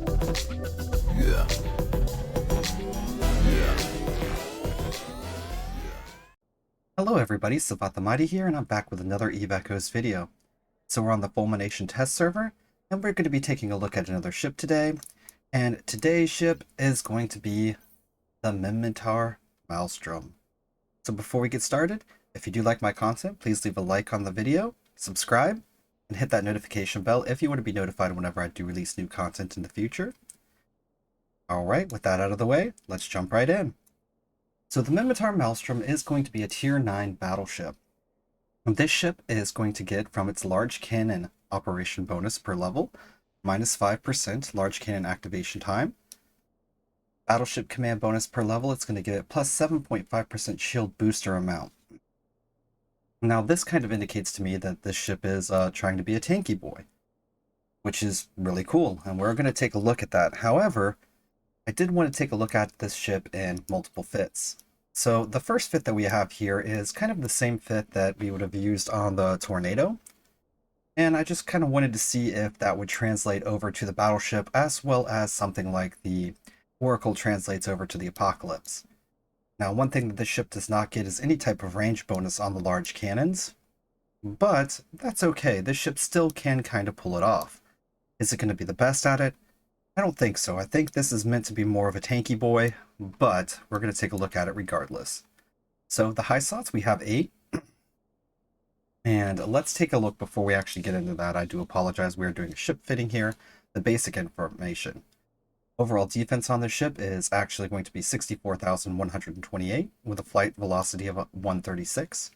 Yeah. Yeah. Hello everybody, Savat the Mighty here, and I'm back with another Eve Echoes video. So we're on the Fulmination test server, and we're going to be taking a look at another ship today. And today's ship is going to be the Minmatar Maelstrom. So before we get started, if you do like my content, please leave a like on the video, subscribe, and hit that notification bell if you want to be notified whenever I do release new content in the future. Alright, with that out of the way, let's jump right in. So the Minmatar Maelstrom is going to be a Tier 9 battleship. This ship is going to get from its large cannon operation bonus per level, minus 5% large cannon activation time. Battleship command bonus per level, it's going to get plus 7.5% shield booster amount. Now this kind of indicates to me that this ship is trying to be a tanky boy, which is really cool, and we're going to take a look at that. However, I did want to take a look at this ship in multiple fits. So the first fit that we have here is kind of the same fit that we would have used on the Tornado. And I just kind of wanted to see if that would translate over to the battleship, as well as something like the Oracle translates over to the Apocalypse. Now, one thing that this ship does not get is any type of range bonus on the large cannons, but that's okay. This ship still can kind of pull it off. Is it going to be the best at it? I don't think so. I think this is meant to be more of a tanky boy, but we're going to take a look at it regardless. So the high slots, we have 8. And let's take a look before we actually get into that. I do apologize. We're doing a ship fitting here. The basic information. Overall defense on this ship is actually going to be 64,128 with a flight velocity of 136,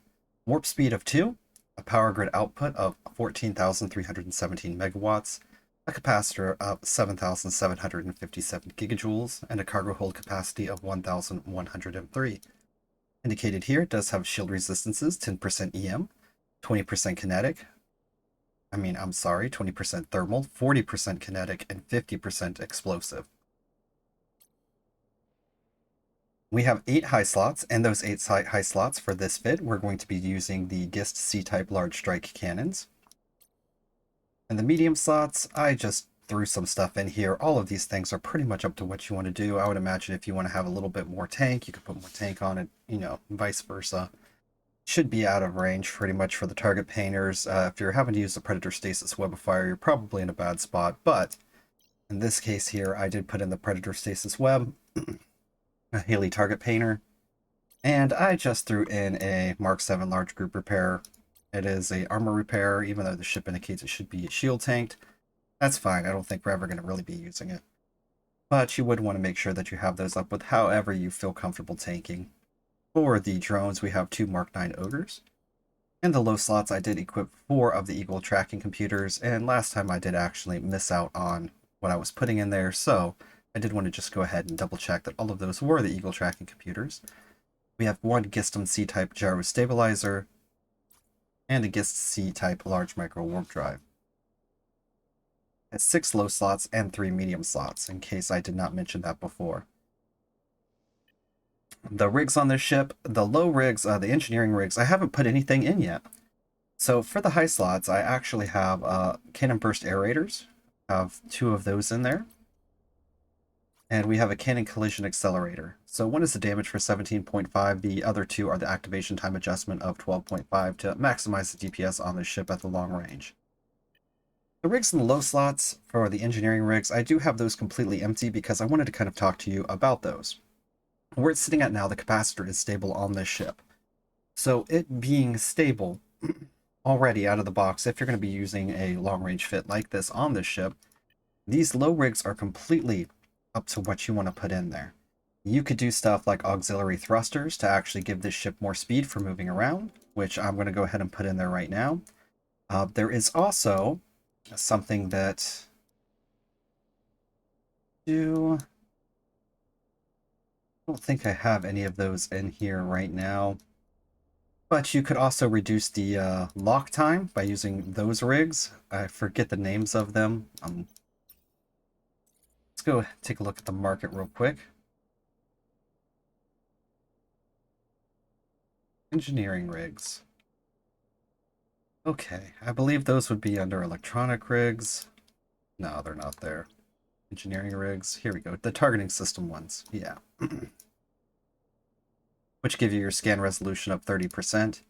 warp speed of 2, a power grid output of 14,317 megawatts, a capacitor of 7,757 gigajoules, and a cargo hold capacity of 1,103. Indicated here, it does have shield resistances, 10% EM, 20% kinetic, 20% thermal, 40% kinetic, and 50% explosive. We have 8 high slots, and those 8 high slots for this fit, we're going to be using the GIST C-type large strike cannons. And the medium slots, I just threw some stuff in here. All of these things are pretty much up to what you want to do. I would imagine if you want to have a little bit more tank, you could put more tank on it, vice versa. Should be out of range pretty much for the target painters. If you're having to use the Predator Stasis Webifier, you're probably in a bad spot, but in this case here, I did put in the Predator Stasis Web, a Haley Target Painter, and I just threw in a Mark 7 Large Group Repair. It is a armor repair, even though the ship indicates it should be shield tanked. That's fine, I don't think we're ever going to really be using it. But you would want to make sure that you have those up with however you feel comfortable tanking. For the drones, we have 2 Mark 9 Ogres. In the low slots, I did equip 4 of the Eagle tracking computers, and last time I did actually miss out on what I was putting in there, so I did want to just go ahead and double check that all of those were the Eagle tracking computers. We have 1 Gistum C-type gyro stabilizer, and a GIST C-type large micro warp drive. It's 6 low slots and 3 medium slots, in case I did not mention that before. The rigs on this ship, the low rigs, the engineering rigs, I haven't put anything in yet. So for the high slots, I actually have cannon burst aerators. I have 2 of those in there. And we have a cannon collision accelerator. So one is the damage for 17.5, the other 2 are the activation time adjustment of 12.5 to maximize the DPS on the ship at the long range. The rigs in the low slots for the engineering rigs, I do have those completely empty because I wanted to kind of talk to you about those. Where it's sitting at now, the capacitor is stable on this ship. So it being stable already out of the box, if you're going to be using a long range fit like this on this ship, these low rigs are completely up to what you want to put in there. You could do stuff like auxiliary thrusters to actually give this ship more speed for moving around, which I'm going to go ahead and put in there right now. There is also something that I don't think I have any of those in here right now. But you could also reduce the lock time by using those rigs. I forget the names of them. Let's go take a look at the market real quick. Engineering rigs. Okay, I believe those would be under electronic rigs. No, they're not there. Engineering rigs. Here we go. The targeting system ones. Yeah. Which give you your scan resolution up 30%.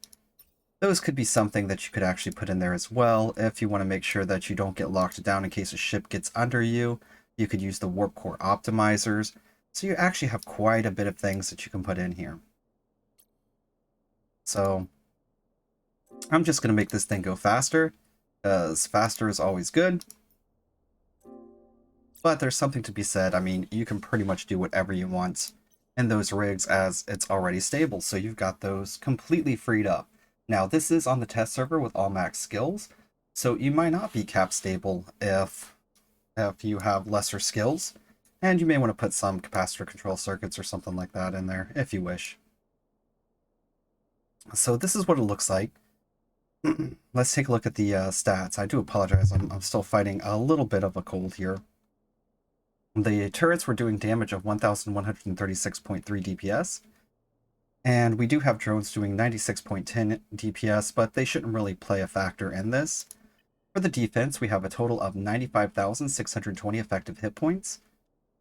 Those could be something that you could actually put in there as well if you want to make sure that you don't get locked down in case a ship gets under you. You could use the warp core optimizers. So you actually have quite a bit of things that you can put in here. So I'm just going to make this thing go faster, because faster is always good. But there's something to be said. I mean, you can pretty much do whatever you want in those rigs as it's already stable. So you've got those completely freed up. Now, this is on the test server with all max skills. So you might not be cap stable if you have lesser skills. And you may want to put some capacitor control circuits or something like that in there if you wish. So this is what it looks like. Let's take a look at the stats. I do apologize. I'm still fighting a little bit of a cold here. The turrets were doing damage of 1,136.3 DPS. And we do have drones doing 96.10 DPS, but they shouldn't really play a factor in this. For the defense, we have a total of 95,620 effective hit points.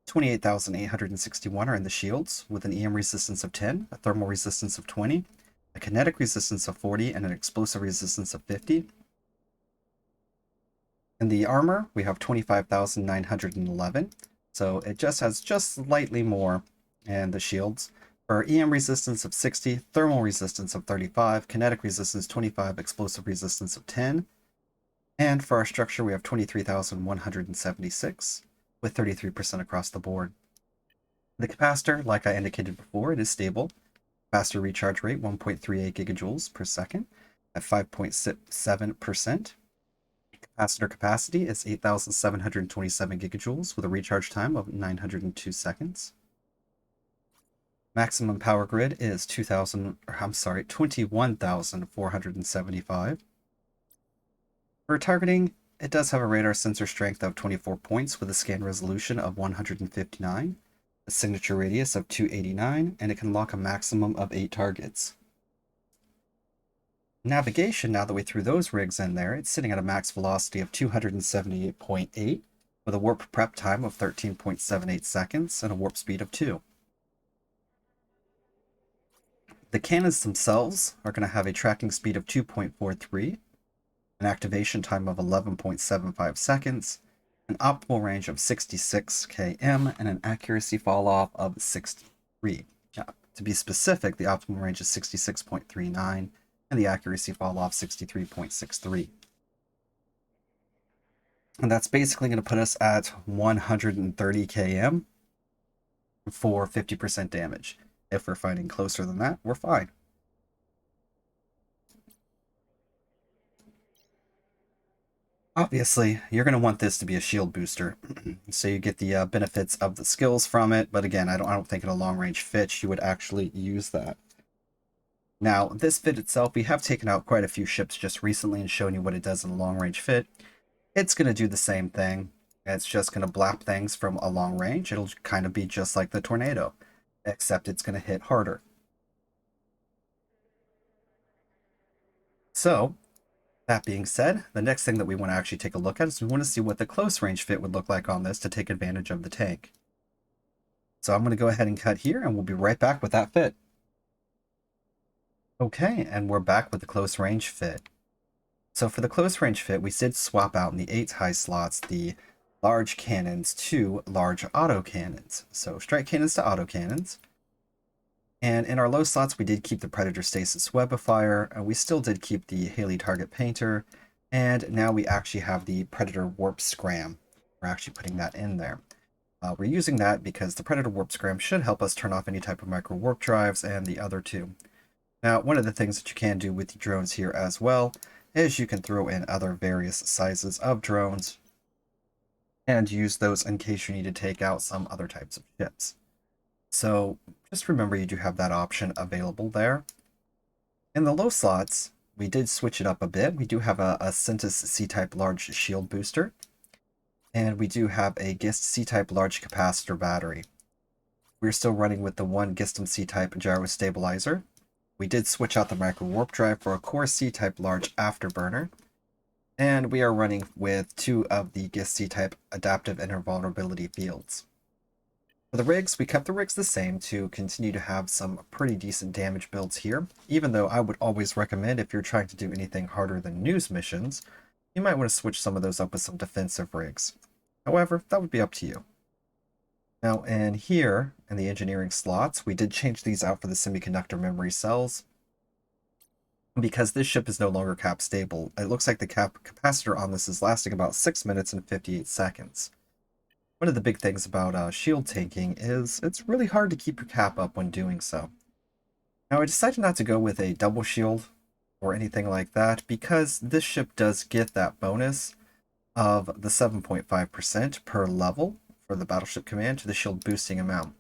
28,861 are in the shields, with an EM resistance of 10, a thermal resistance of 20, a kinetic resistance of 40, and an explosive resistance of 50. In the armor, we have 25,911, so it just has just slightly more in the shields. For EM resistance of 60, thermal resistance of 35, kinetic resistance 25, explosive resistance of 10. And for our structure, we have 23,176, with 33% across the board. The capacitor, like I indicated before, it is stable. Capacitor recharge rate 1.38 gigajoules per second at 5.7%. Capacitor capacity is 8,727 gigajoules with a recharge time of 902 seconds. Maximum power grid is 21,475. For targeting, it does have a radar sensor strength of 24 points with a scan resolution of 159, a signature radius of 289, and it can lock a maximum of 8 targets. Navigation, now that we threw those rigs in there, it's sitting at a max velocity of 278.8 with a warp prep time of 13.78 seconds and a warp speed of 2. The cannons themselves are going to have a tracking speed of 2.43, an activation time of 11.75 seconds, an optimal range of 66 km, and an accuracy fall-off of 63. To be specific, the optimal range is 66.39, and the accuracy fall-off 63.63. And that's basically going to put us at 130 km for 50% damage. If we're fighting closer than that, we're fine. Obviously, you're going to want this to be a shield booster, so you get the benefits of the skills from it, but again, I don't think in a long-range fit you would actually use that. Now, this fit itself, we have taken out quite a few ships just recently and shown you what it does in a long-range fit. It's going to do the same thing. It's just going to blap things from a long range. It'll kind of be just like the tornado, except it's going to hit harder. So, that being said, the next thing that we want to actually take a look at is we want to see what the close range fit would look like on this to take advantage of the tank. So I'm going to go ahead and cut here, and we'll be right back with that fit. Okay, and we're back with the close range fit. So for the close range fit, we did swap out in the 8 high slots the large cannons to large auto cannons. So strike cannons to auto cannons. And in our low slots, we did keep the Predator Stasis Webifier, and we still did keep the Haley Target Painter, and now we actually have the Predator Warp Scram. We're actually putting that in there. We're using that because the Predator Warp Scram should help us turn off any type of micro warp drives and the other two. Now, one of the things that you can do with the drones here as well is you can throw in other various sizes of drones and use those in case you need to take out some other types of ships. So just remember you do have that option available there. In the low slots, we did switch it up a bit. We do have a Centus C-type large shield booster, and we do have a Gist C-type large capacitor battery. We're still running with the one Gistum C-type gyro stabilizer. We did switch out the micro warp drive for a Core C-type large afterburner. and we are running with 2 of the GIST type adaptive invulnerability fields. For the rigs, we kept the rigs the same to continue to have some pretty decent damage builds here, even though I would always recommend if you're trying to do anything harder than news missions, you might want to switch some of those up with some defensive rigs. However, that would be up to you. Now in here, in the engineering slots, we did change these out for the semiconductor memory cells. Because this ship is no longer cap stable, it looks like the capacitor on this is lasting about 6 minutes and 58 seconds. One of the big things about shield tanking is it's really hard to keep your cap up when doing so. Now I decided not to go with a double shield or anything like that because this ship does get that bonus of the 7.5% per level for the battleship command to the shield boosting amount.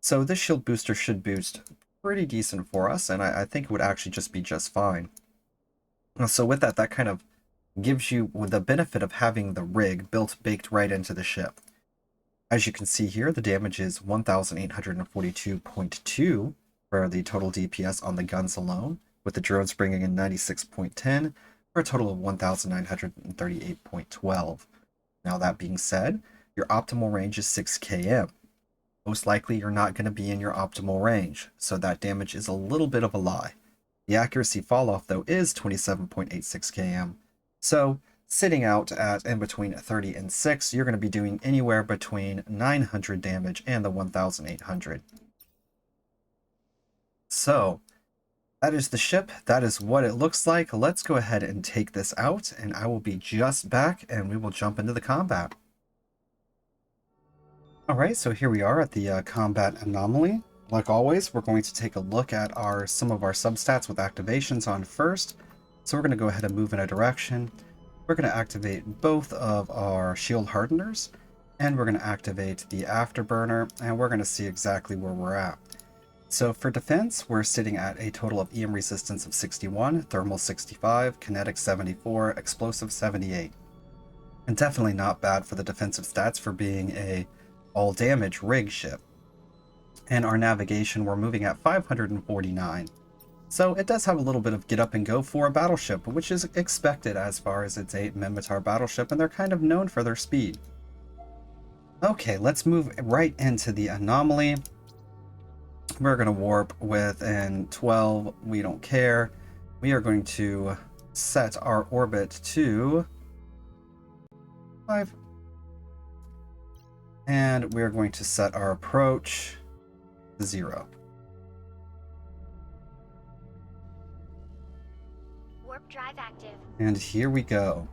So this shield booster should boost pretty decent for us, and I think it would actually just be just fine. So with that, that kind of gives you the benefit of having the rig baked right into the ship. As you can see here, the damage is 1,842.2 for the total DPS on the guns alone, with the drones bringing in 96.10 for a total of 1,938.12. Now that being said, your optimal range is 6 km. Most likely you're not going to be in your optimal range, so that damage is a little bit of a lie. The accuracy falloff though is 27.86 km, so sitting out at in between 30 and 6, you're going to be doing anywhere between 900 damage and the 1,800. So that is the ship, that is what it looks like. Let's go ahead and take this out, and I will be just back and we will jump into the combat. Alright, so here we are at the combat anomaly. Like always, we're going to take a look at some of our substats with activations on first. So we're going to go ahead and move in a direction. We're going to activate both of our shield hardeners, and we're going to activate the afterburner, and we're going to see exactly where we're at. So for defense, we're sitting at a total of EM resistance of 61, thermal 65, kinetic 74, explosive 78. And definitely not bad for the defensive stats for being a all damage rig ship. And our navigation, we're moving at 549. So it does have a little bit of get up and go for a battleship, which is expected as far as it's a Minmatar battleship, and they're kind of known for their speed. Okay, let's move right into the anomaly. We're going to warp within 12, we don't care. We are going to set our orbit to 5. And we're going to set our approach to 0. Warp drive active. And here we go.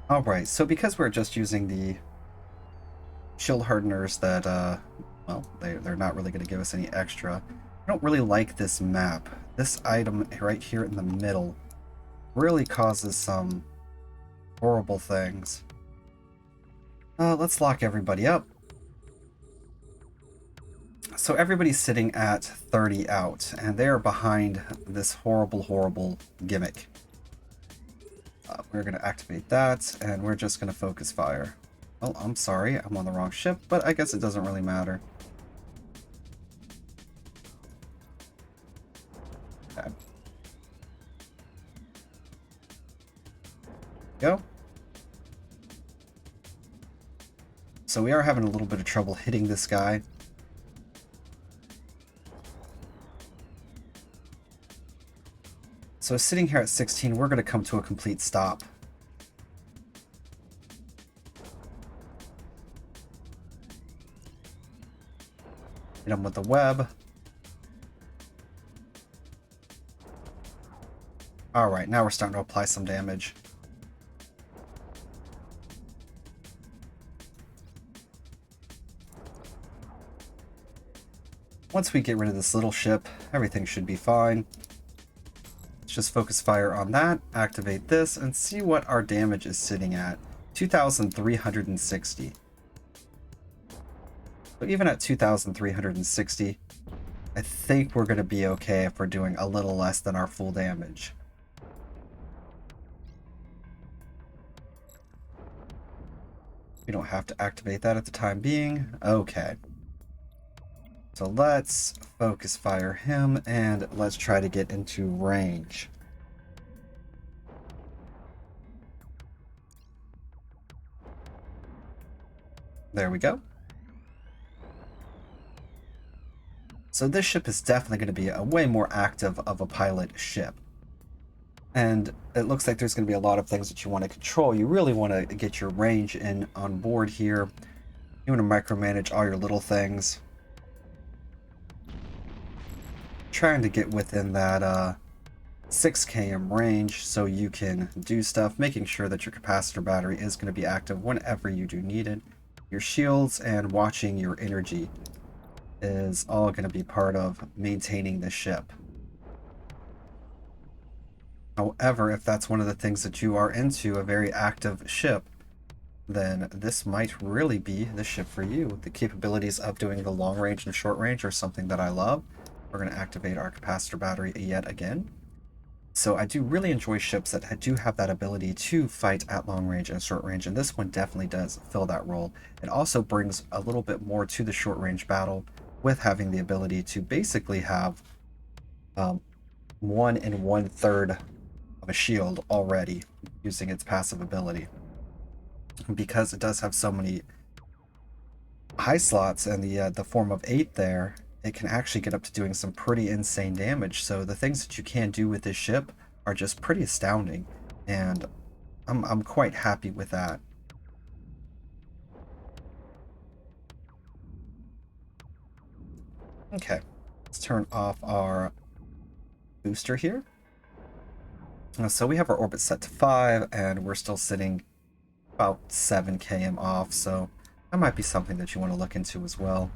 Alright, so because we're just using the shield hardeners that, well, they're not really going to give us any extra. I don't really like this map. This item right here in the middle really causes some horrible things. Let's lock everybody up. So everybody's sitting at 30 out, and they are behind this horrible, horrible gimmick. We're going to activate that, and we're just going to focus fire. Oh, I'm sorry, I'm on the wrong ship, but I guess it doesn't really matter. Okay. Go. So we are having a little bit of trouble hitting this guy. So sitting here at 16, we're going to come to a complete stop. Hit him with the web. Alright, now we're starting to apply some damage. Once we get rid of this little ship, everything should be fine. Let's just focus fire on that, activate this, and see what our damage is sitting at. 2,360. So even at 2,360, I think we're going to be okay if we're doing a little less than our full damage. We don't have to activate that at the time being. Okay. So let's focus fire him, and let's try to get into range. There we go. So this ship is definitely going to be a way more active of a pilot ship. And it looks like there's going to be a lot of things that you want to control. You really want to get your range in on board here. You want to micromanage all your little things. Trying to get within that 6 km range so you can do stuff, making sure that your capacitor battery is going to be active whenever you do need it. Your shields and watching your energy is all going to be part of maintaining the ship. However, if that's one of the things that you are into, a very active ship, then this might really be the ship for you. The capabilities of doing the long range and short range are something that I love. We're going to activate our capacitor battery yet again. So I do really enjoy ships that do have that ability to fight at long range and short range, and this one definitely does fill that role. It also brings a little bit more to the short range battle with having the ability to basically have 1 1/3 of a shield already using its passive ability. Because it does have so many high slots and the form of 8 there, it can actually get up to doing some pretty insane damage. So the things that you can do with this ship are just pretty astounding, and I'm quite happy with that. Okay, let's turn off our booster here. So we have our orbit set to 5, and we're still sitting about 7 km off, so that might be something that you want to look into as well.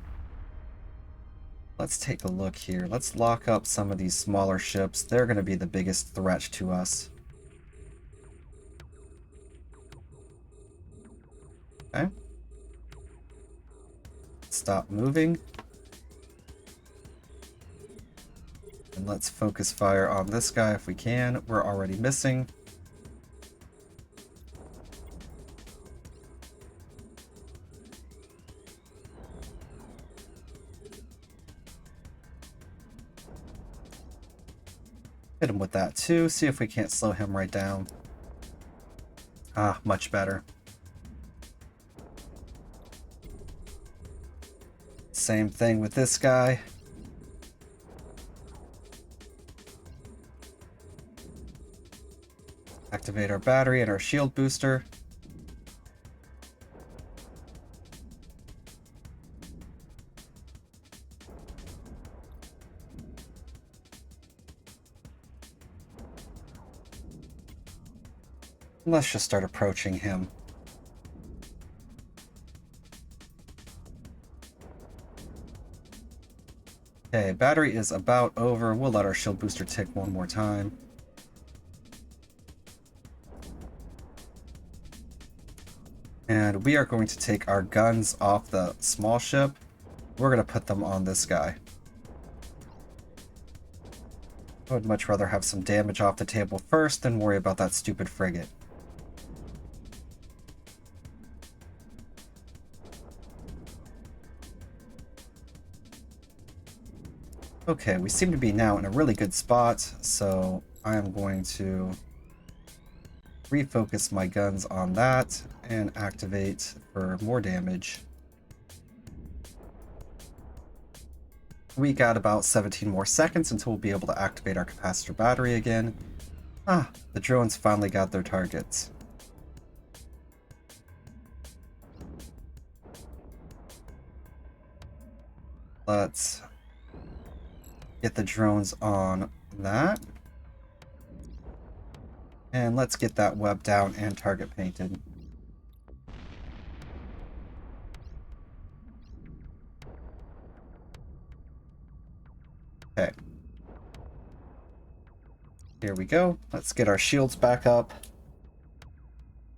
Let's take a look here. Let's lock up some of these smaller ships. They're going to be the biggest threat to us. Okay. Stop moving. And let's focus fire on this guy if we can. We're already missing. Hit him with that too. See if we can't slow him right down. Ah, much better. Same thing with this guy. Activate our battery and our shield booster. Let's just start approaching him. Okay, battery is about over. We'll let our shield booster tick one more time. And we are going to take our guns off the small ship. We're going to put them on this guy. I would much rather have some damage off the table first than worry about that stupid frigate. Okay, we seem to be now in a really good spot, so I am going to refocus my guns on that and activate for more damage. We got about 17 more seconds until we'll be able to activate our capacitor battery again. Ah, the drones finally got their targets. Let's get the drones on that. And let's get that web down and target painted. Okay. Here we go. Let's get our shields back up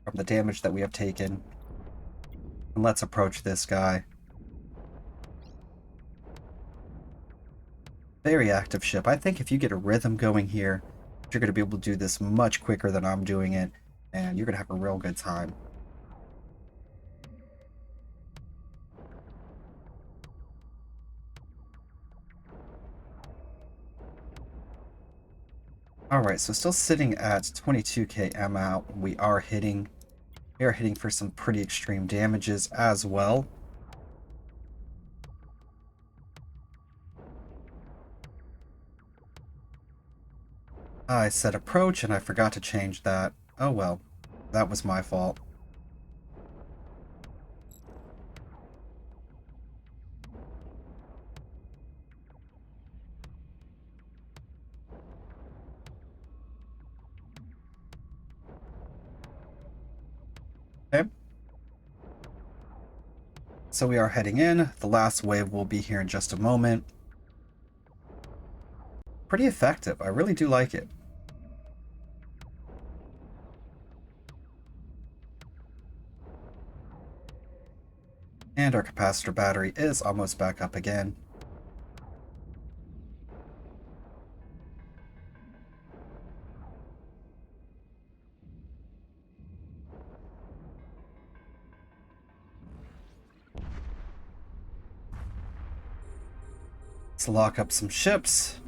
from the damage that we have taken. And let's approach this guy. Very active ship. I think if you get a rhythm going here, you're going to be able to do this much quicker than I'm doing it, and you're going to have a real good time. Alright, so still sitting at 22k M out. We are hitting for some pretty extreme damages as well. I said approach and I forgot to change that. Oh well, that was my fault. Okay. So we are heading in. The last wave will be here in just a moment. Pretty effective. I really do like it. And our capacitor battery is almost back up again. Let's lock up some ships.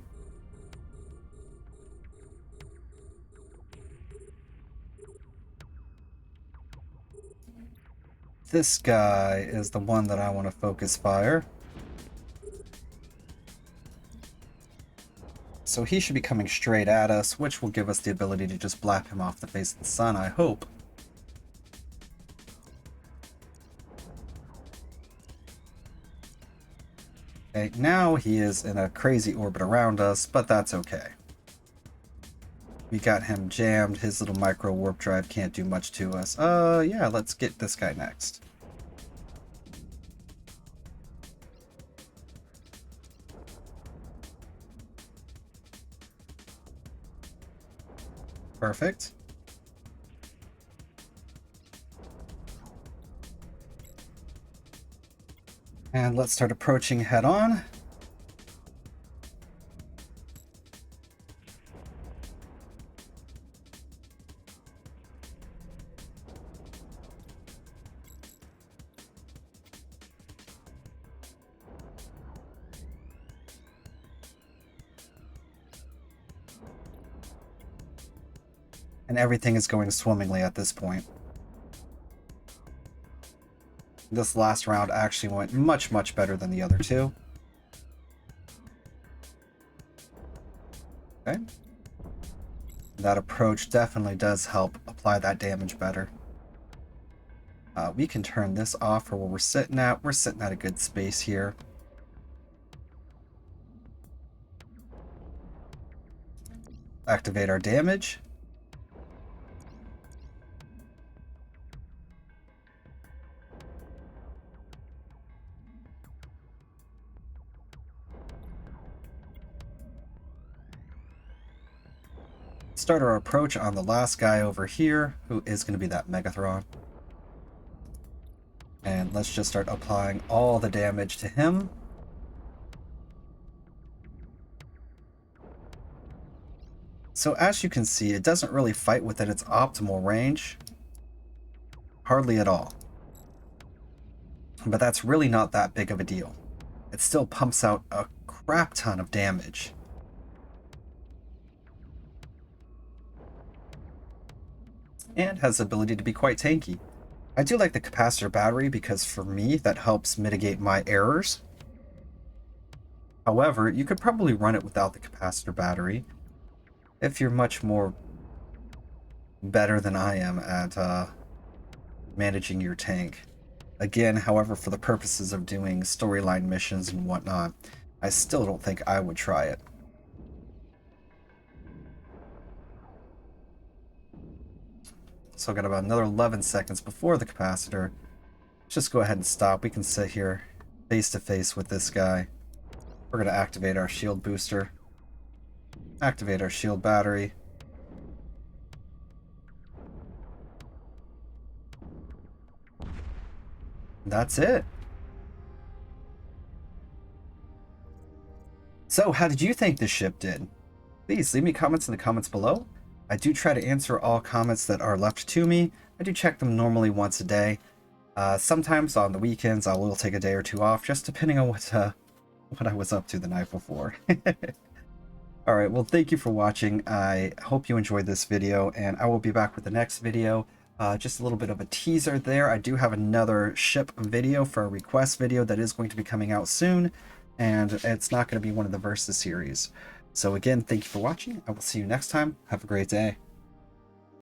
This guy is the one that I want to focus fire. So he should be coming straight at us, which will give us the ability to just blap him off the face of the sun, I hope. Okay, now he is in a crazy orbit around us, but that's okay. We got him jammed. His little micro warp drive can't do much to us. Yeah, let's get this guy next. Perfect. And let's start approaching head on. And everything is going swimmingly at this point. This last round actually went much, much better than the other two. Okay. That approach definitely does help apply that damage better. We can turn this off for where we're sitting at. We're sitting at a good space here. Activate our damage. Start our approach on the last guy over here, who is going to be that Megathron. And let's just start applying all the damage to him. So as you can see, it doesn't really fight within its optimal range. Hardly at all. But that's really not that big of a deal. It still pumps out a crap ton of damage. And has the ability to be quite tanky. I do like the capacitor battery because for me that helps mitigate my errors. However, you could probably run it without the capacitor battery if you're much more better than I am at managing your tank. Again, however, for the purposes of doing storyline missions and whatnot, I still don't think I would try it. So I've got about another 11 seconds before the capacitor. Just go ahead and stop. We can sit here face to face with this guy. We're going to activate our shield booster. Activate our shield battery. That's it. So, how did you think this ship did? Please leave me comments in the comments below. I do try to answer all comments that are left to me. I do check them normally once a day. Sometimes on the weekends I will take a day or two off, just depending on what I was up to the night before. Alright, well thank you for watching. I hope you enjoyed this video, and I will be back with the next video. Just a little bit of a teaser there. I do have another ship video for a request video that is going to be coming out soon, and it's not going to be one of the Versus series. So again, thank you for watching. I will see you next time. Have a great day.